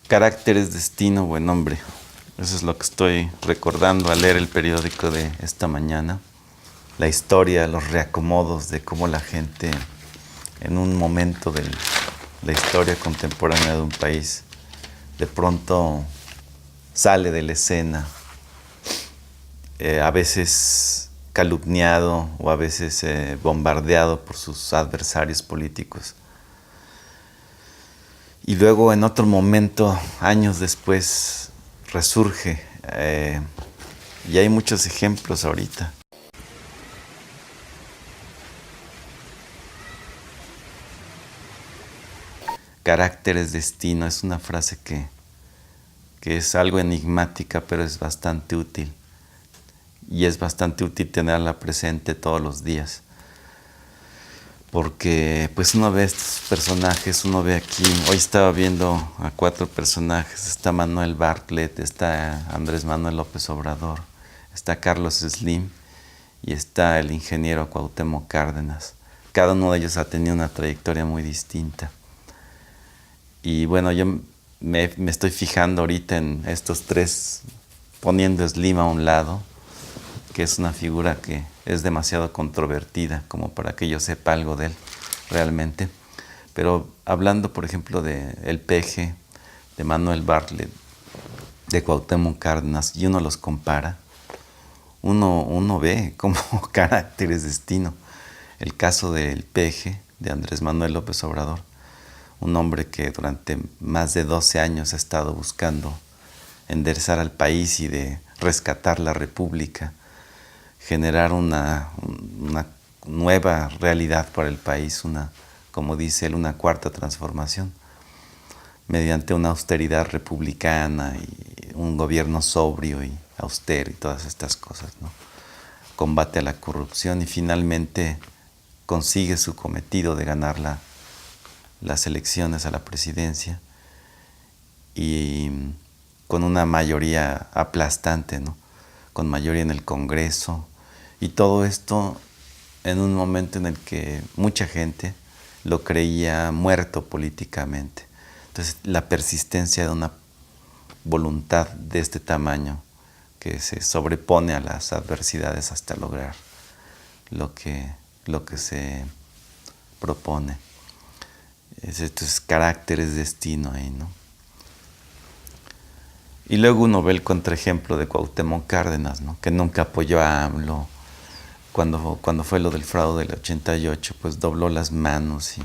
Carácter es destino, buen hombre. Eso es lo que estoy recordando al leer el periódico de esta mañana. La historia, los reacomodos de cómo la gente en un momento de la historia contemporánea de un país de pronto sale de la escena, a veces calumniado o a veces bombardeado por sus adversarios políticos. Y luego en otro momento, años después, resurge. Y hay muchos ejemplos ahorita. Carácter es destino, es una frase que es algo enigmática, pero es bastante útil. Y es bastante útil tenerla presente todos los días. Porque pues uno ve estos personajes, uno ve aquí, hoy estaba viendo a 4 personajes, está Manuel Bartlett, está Andrés Manuel López Obrador, está Carlos Slim y está el ingeniero Cuauhtémoc Cárdenas. Cada uno de ellos ha tenido una trayectoria muy distinta. Y bueno, yo me estoy fijando ahorita en estos 3, poniendo a Slim a un lado, que es una figura que es demasiado controvertida como para que yo sepa algo de él realmente. Pero hablando, por ejemplo, de el PG, de Manuel Bartlett, de Cuauhtémoc Cárdenas, y uno los compara, uno ve como carácter es destino. El caso del PG, de Andrés Manuel López Obrador, un hombre que durante más de 12 años ha estado buscando enderezar al país y de rescatar la república, generar una nueva realidad para el país, como dice él, una cuarta transformación, mediante una austeridad republicana y un gobierno sobrio y austero y todas estas cosas, ¿no? Combate a la corrupción y finalmente consigue su cometido de ganar las elecciones a la presidencia y con una mayoría aplastante, ¿no? Con mayoría en el Congreso, y todo esto en un momento en el que mucha gente lo creía muerto políticamente. Entonces, la persistencia de una voluntad de este tamaño que se sobrepone a las adversidades hasta lograr lo que se propone. Entonces, carácter es destino ahí, ¿no? Y luego uno ve el contraejemplo de Cuauhtémoc Cárdenas, ¿no? Que nunca apoyó a AMLO. Cuando fue lo del fraude del 88, pues dobló las manos. Y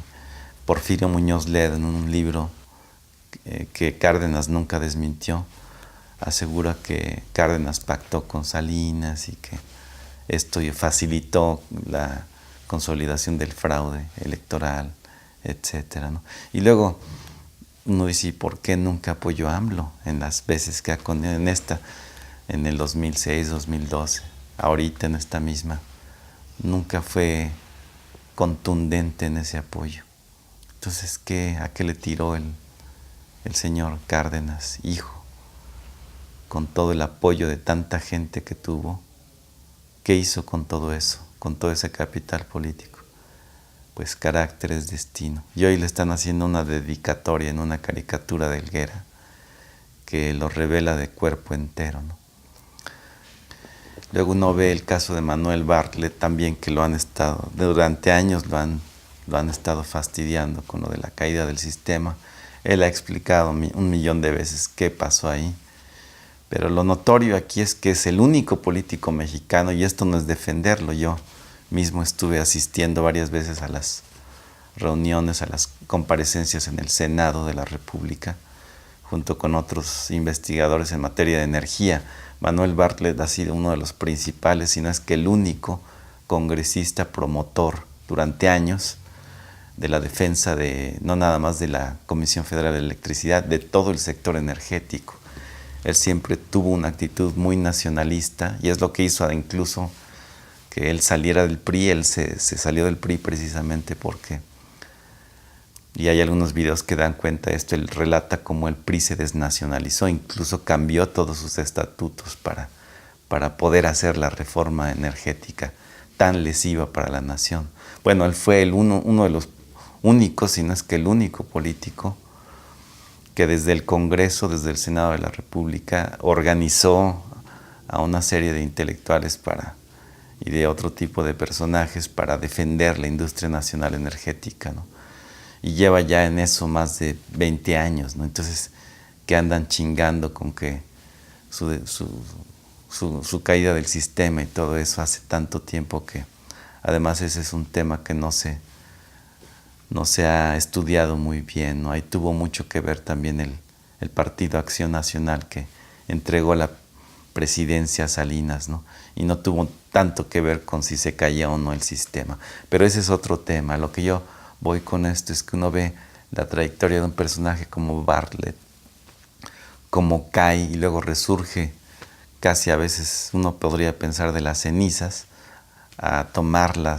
Porfirio Muñoz Ledo, en un libro que Cárdenas nunca desmintió, asegura que Cárdenas pactó con Salinas y que esto facilitó la consolidación del fraude electoral, etcétera, ¿no? Y luego uno dice, ¿por qué nunca apoyó a AMLO en las veces que en el 2006, 2012, ahorita en esta misma? Nunca fue contundente en ese apoyo. Entonces, ¿a qué le tiró el señor Cárdenas, hijo? Con todo el apoyo de tanta gente que tuvo, ¿qué hizo con todo eso, con todo ese capital político? Pues carácter es destino. Y hoy le están haciendo una dedicatoria en una caricatura de Helguera que lo revela de cuerpo entero, ¿no? Luego uno ve el caso de Manuel Bartlett también, que durante años lo han estado fastidiando con lo de la caída del sistema. Él ha explicado 1.000.000 de veces qué pasó ahí. Pero lo notorio aquí es que es el único político mexicano, y esto no es defenderlo, yo mismo estuve asistiendo varias veces a las reuniones, a las comparecencias en el Senado de la República, junto con otros investigadores en materia de energía. Manuel Bartlett ha sido uno de los principales, si no es que el único congresista promotor durante años de la defensa no nada más de la Comisión Federal de Electricidad, de todo el sector energético. Él siempre tuvo una actitud muy nacionalista y es lo que hizo incluso que él saliera del PRI. Él se salió del PRI precisamente porque, y hay algunos videos que dan cuenta de esto, él relata cómo el PRI se desnacionalizó, incluso cambió todos sus estatutos para poder hacer la reforma energética tan lesiva para la nación. Bueno, él fue uno de los únicos, si no es que el único político que desde el Congreso, desde el Senado de la República, organizó a una serie de intelectuales y de otro tipo de personajes para defender la industria nacional energética, ¿no? Y lleva ya en eso más de 20 años, ¿no? Entonces, que andan chingando con que su caída del sistema y todo eso hace tanto tiempo que además ese es un tema que no se ha estudiado muy bien, ¿no? Ahí tuvo mucho que ver también el Partido Acción Nacional, que entregó la presidencia a Salinas, ¿no? Y no tuvo tanto que ver con si se caía o no el sistema. Pero ese es otro tema. Lo que yo voy con esto es que uno ve la trayectoria de un personaje como Bartlett, como cae y luego resurge, casi a veces uno podría pensar de las cenizas, a tomar la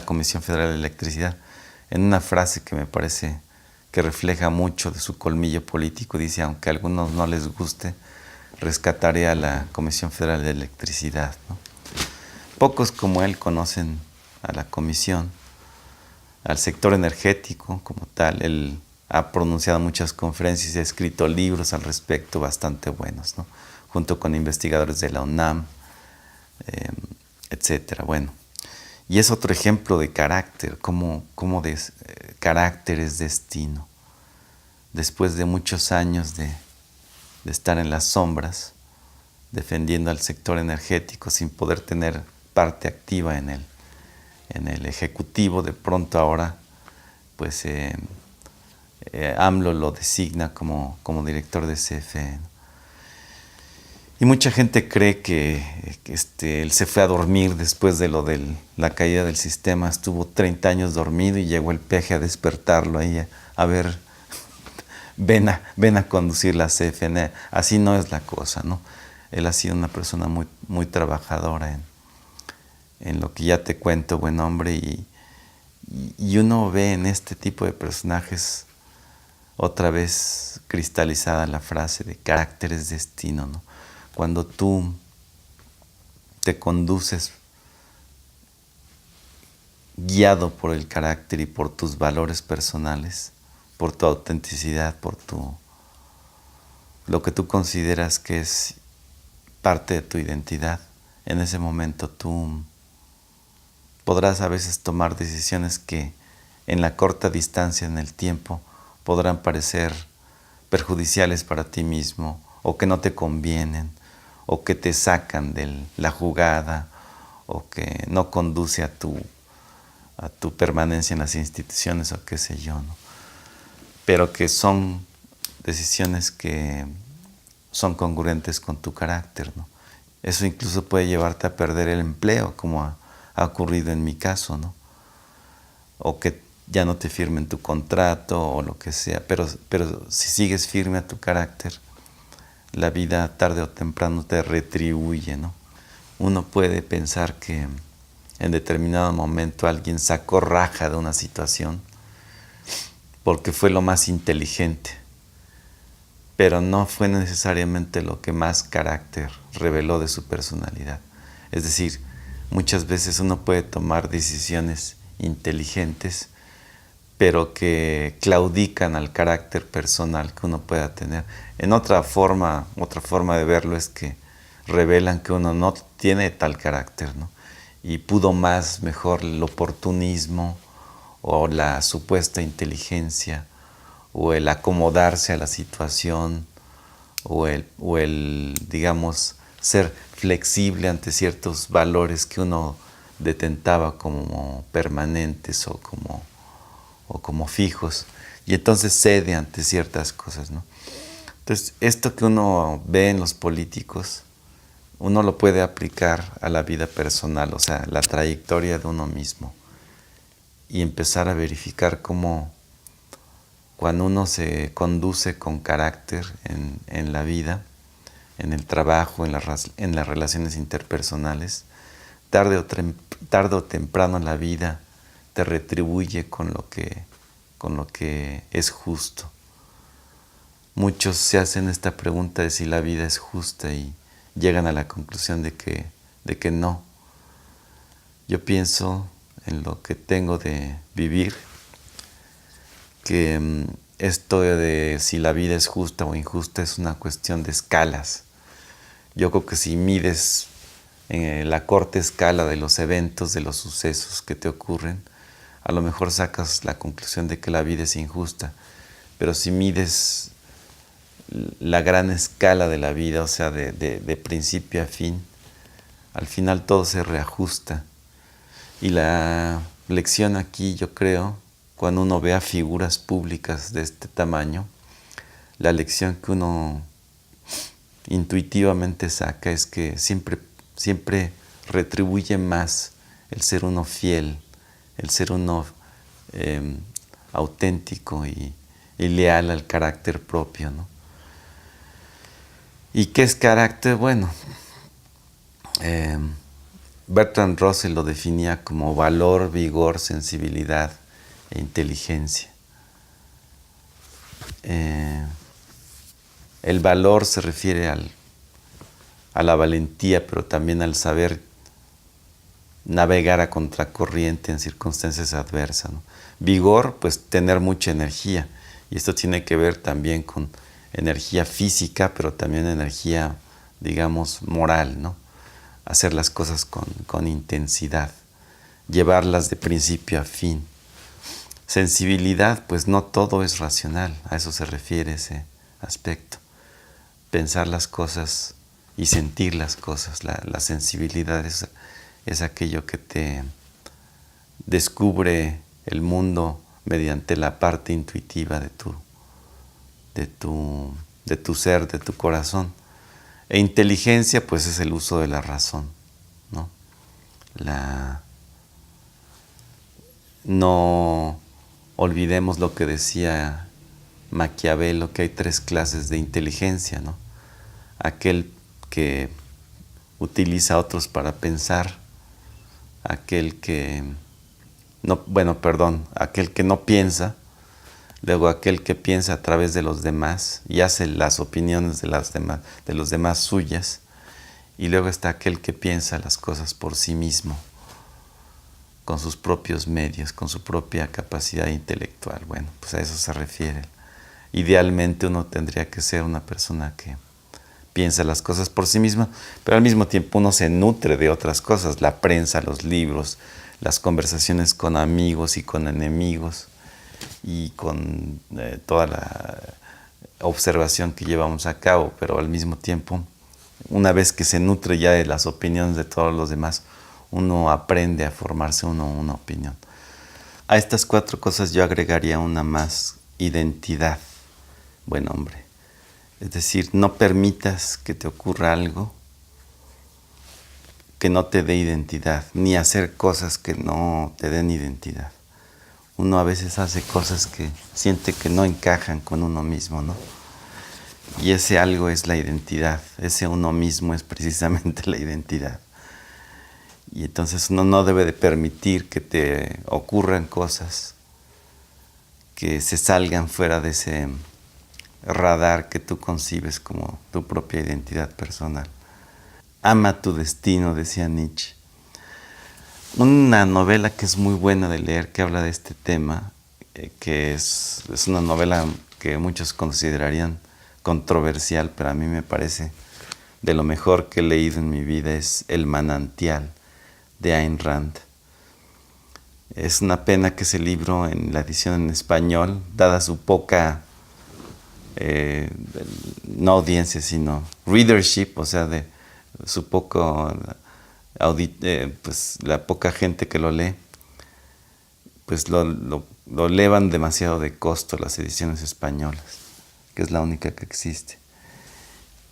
Comisión Federal de Electricidad, en una frase que me parece que refleja mucho de su colmillo político. Dice: aunque a algunos no les guste, rescataré a la Comisión Federal de Electricidad, ¿no? Pocos como él conocen a la comisión, al sector energético como tal. Él ha pronunciado muchas conferencias y ha escrito libros al respecto bastante buenos, ¿no? Junto con investigadores de la UNAM, etcétera. Bueno, y es otro ejemplo de carácter, cómo carácter es destino. Después de muchos años de estar en las sombras, defendiendo al sector energético sin poder tener parte activa en el ejecutivo, de pronto ahora pues AMLO lo designa como director de CFE, ¿no? Y mucha gente cree que él se fue a dormir después de la caída del sistema. Estuvo 30 años dormido y llegó el peje a despertarlo ahí, a ver, ven a conducir la CFE. Así no es la cosa, ¿no? Él ha sido una persona muy, muy trabajadora en lo que ya te cuento, buen hombre, y uno ve en este tipo de personajes otra vez cristalizada la frase de carácter es destino, ¿no? Cuando tú te conduces guiado por el carácter y por tus valores personales, por tu autenticidad, por lo que tú consideras que es parte de tu identidad, en ese momento tú podrás a veces tomar decisiones que en la corta distancia en el tiempo podrán parecer perjudiciales para ti mismo, o que no te convienen, o que te sacan de la jugada, o que no conduce a tu permanencia en las instituciones, o qué sé yo, ¿no? Pero que son decisiones que son congruentes con tu carácter, ¿no? Eso incluso puede llevarte a perder el empleo, como ha ocurrido en mi caso, ¿no? O que ya no te firmen tu contrato o lo que sea, pero si sigues firme a tu carácter, la vida tarde o temprano te retribuye, ¿no? Uno puede pensar que en determinado momento alguien sacó raja de una situación porque fue lo más inteligente, pero no fue necesariamente lo que más carácter reveló de su personalidad. Es decir, muchas veces uno puede tomar decisiones inteligentes, pero que claudican al carácter personal que uno pueda tener. En otra forma de verlo es que revelan que uno no tiene tal carácter, ¿no? Y pudo más, mejor el oportunismo o la supuesta inteligencia o el acomodarse a la situación o el digamos, ser flexible ante ciertos valores que uno detentaba como permanentes o como fijos, y entonces cede ante ciertas cosas, ¿no? Entonces, esto que uno ve en los políticos, uno lo puede aplicar a la vida personal, o sea, la trayectoria de uno mismo, y empezar a verificar cómo cuando uno se conduce con carácter en la vida, en el trabajo, en las relaciones interpersonales, tarde o temprano la vida te retribuye con lo que es justo. Muchos se hacen esta pregunta de si la vida es justa y llegan a la conclusión de que no. Yo pienso en lo que tengo de vivir, que esto de si la vida es justa o injusta es una cuestión de escalas. Yo creo que si mides la corta escala de los eventos, de los sucesos que te ocurren, a lo mejor sacas la conclusión de que la vida es injusta. Pero si mides la gran escala de la vida, o sea, de principio a fin, al final todo se reajusta. Y la lección aquí, yo creo, cuando uno ve a figuras públicas de este tamaño, la lección que uno intuitivamente saca es que siempre retribuye más el ser uno fiel, el ser uno auténtico y leal al carácter propio, ¿no? ¿Y qué es carácter? Bueno, Bertrand Russell lo definía como valor, vigor, sensibilidad e inteligencia. El valor se refiere a la valentía, pero también al saber navegar a contracorriente en circunstancias adversas, ¿no? Vigor, pues tener mucha energía. Y esto tiene que ver también con energía física, pero también energía, digamos, moral, ¿no? Hacer las cosas con intensidad, llevarlas de principio a fin. Sensibilidad, pues no todo es racional, a eso se refiere ese aspecto. Pensar las cosas y sentir las cosas. La sensibilidad es aquello que te descubre el mundo mediante la parte intuitiva de tu ser, de tu corazón. E inteligencia, pues es el uso de la razón, ¿no? No olvidemos lo que decía Maquiavelo, que hay 3 clases de inteligencia, ¿no? Aquel que utiliza a otros para pensar, aquel que aquel que no piensa, luego aquel que piensa a través de los demás y hace las opiniones de los demás suyas, y luego está aquel que piensa las cosas por sí mismo, con sus propios medios, con su propia capacidad intelectual. Bueno, pues a eso se refiere. Idealmente uno tendría que ser una persona que piensa las cosas por sí misma, pero al mismo tiempo uno se nutre de otras cosas, la prensa, los libros, las conversaciones con amigos y con enemigos, y con toda la observación que llevamos a cabo, pero al mismo tiempo, una vez que se nutre ya de las opiniones de todos los demás, uno aprende a formarse una opinión. A estas 4 cosas yo agregaría una más: identidad. Buen hombre. Es decir, no permitas que te ocurra algo que no te dé identidad, ni hacer cosas que no te den identidad. Uno a veces hace cosas que siente que no encajan con uno mismo, ¿no? Y ese algo es la identidad, ese uno mismo es precisamente la identidad. Y entonces uno no debe de permitir que te ocurran cosas que se salgan fuera de ese radar que tú concibes como tu propia identidad personal. Ama tu destino, decía Nietzsche. Una novela que es muy buena de leer, que habla de este tema, que es una novela que muchos considerarían controversial, pero a mí me parece de lo mejor que he leído en mi vida, es El manantial, de Ayn Rand. Es una pena que ese libro, en la edición en español, dada su poca, no audiencia, sino readership, o sea, de su poco, pues la poca gente que lo lee, pues lo elevan demasiado de costo las ediciones españolas, que es la única que existe.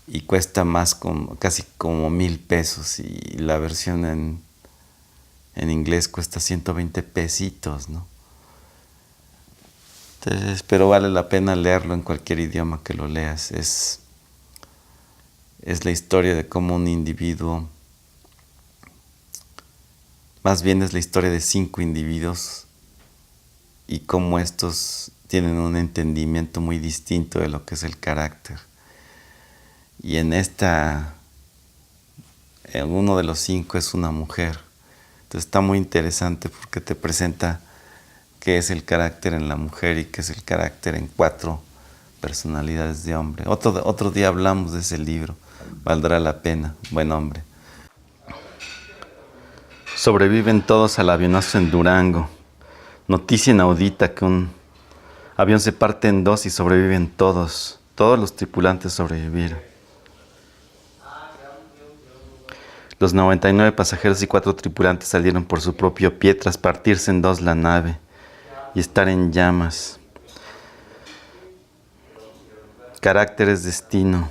Y cuesta más, casi como 1,000 pesos, y la versión en inglés cuesta 120 pesitos, ¿no? Entonces, pero vale la pena leerlo en cualquier idioma que lo leas. Es la historia de cómo un individuo, más bien es la historia de 5 individuos y cómo estos tienen un entendimiento muy distinto de lo que es el carácter. Y en uno de los 5 es una mujer. Entonces está muy interesante porque te presenta qué es el carácter en la mujer y qué es el carácter en 4 personalidades de hombre. Otro día hablamos de ese libro, valdrá la pena, buen hombre. Sobreviven todos al avionazo en Durango. Noticia inaudita que un avión se parte en 2 y sobreviven todos. Todos los tripulantes sobrevivieron. Los 99 pasajeros y 4 tripulantes salieron por su propio pie tras partirse en 2 la nave y estar en llamas. Carácter es destino.